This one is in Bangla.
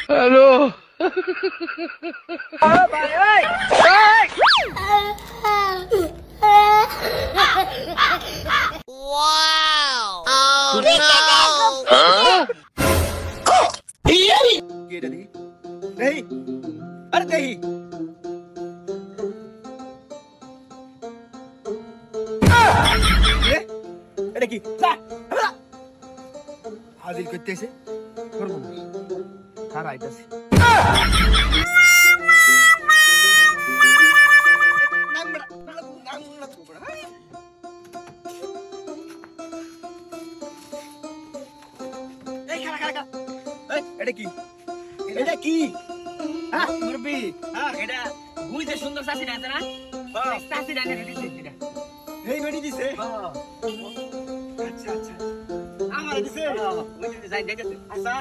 হ্যালো এটা কি হাজির করতেছে কার আইতাছে এটা কি এটা কি হ্যাঁ মুরবি হ্যাঁ এটা বুঝতে সুন্দর চাষি আছে না চাষি ডানে দিছে এটা এই বেটি দিছে আচ্ছা আচ্ছা আমার দিছে ওই যে যাই দেখতে আচ্ছা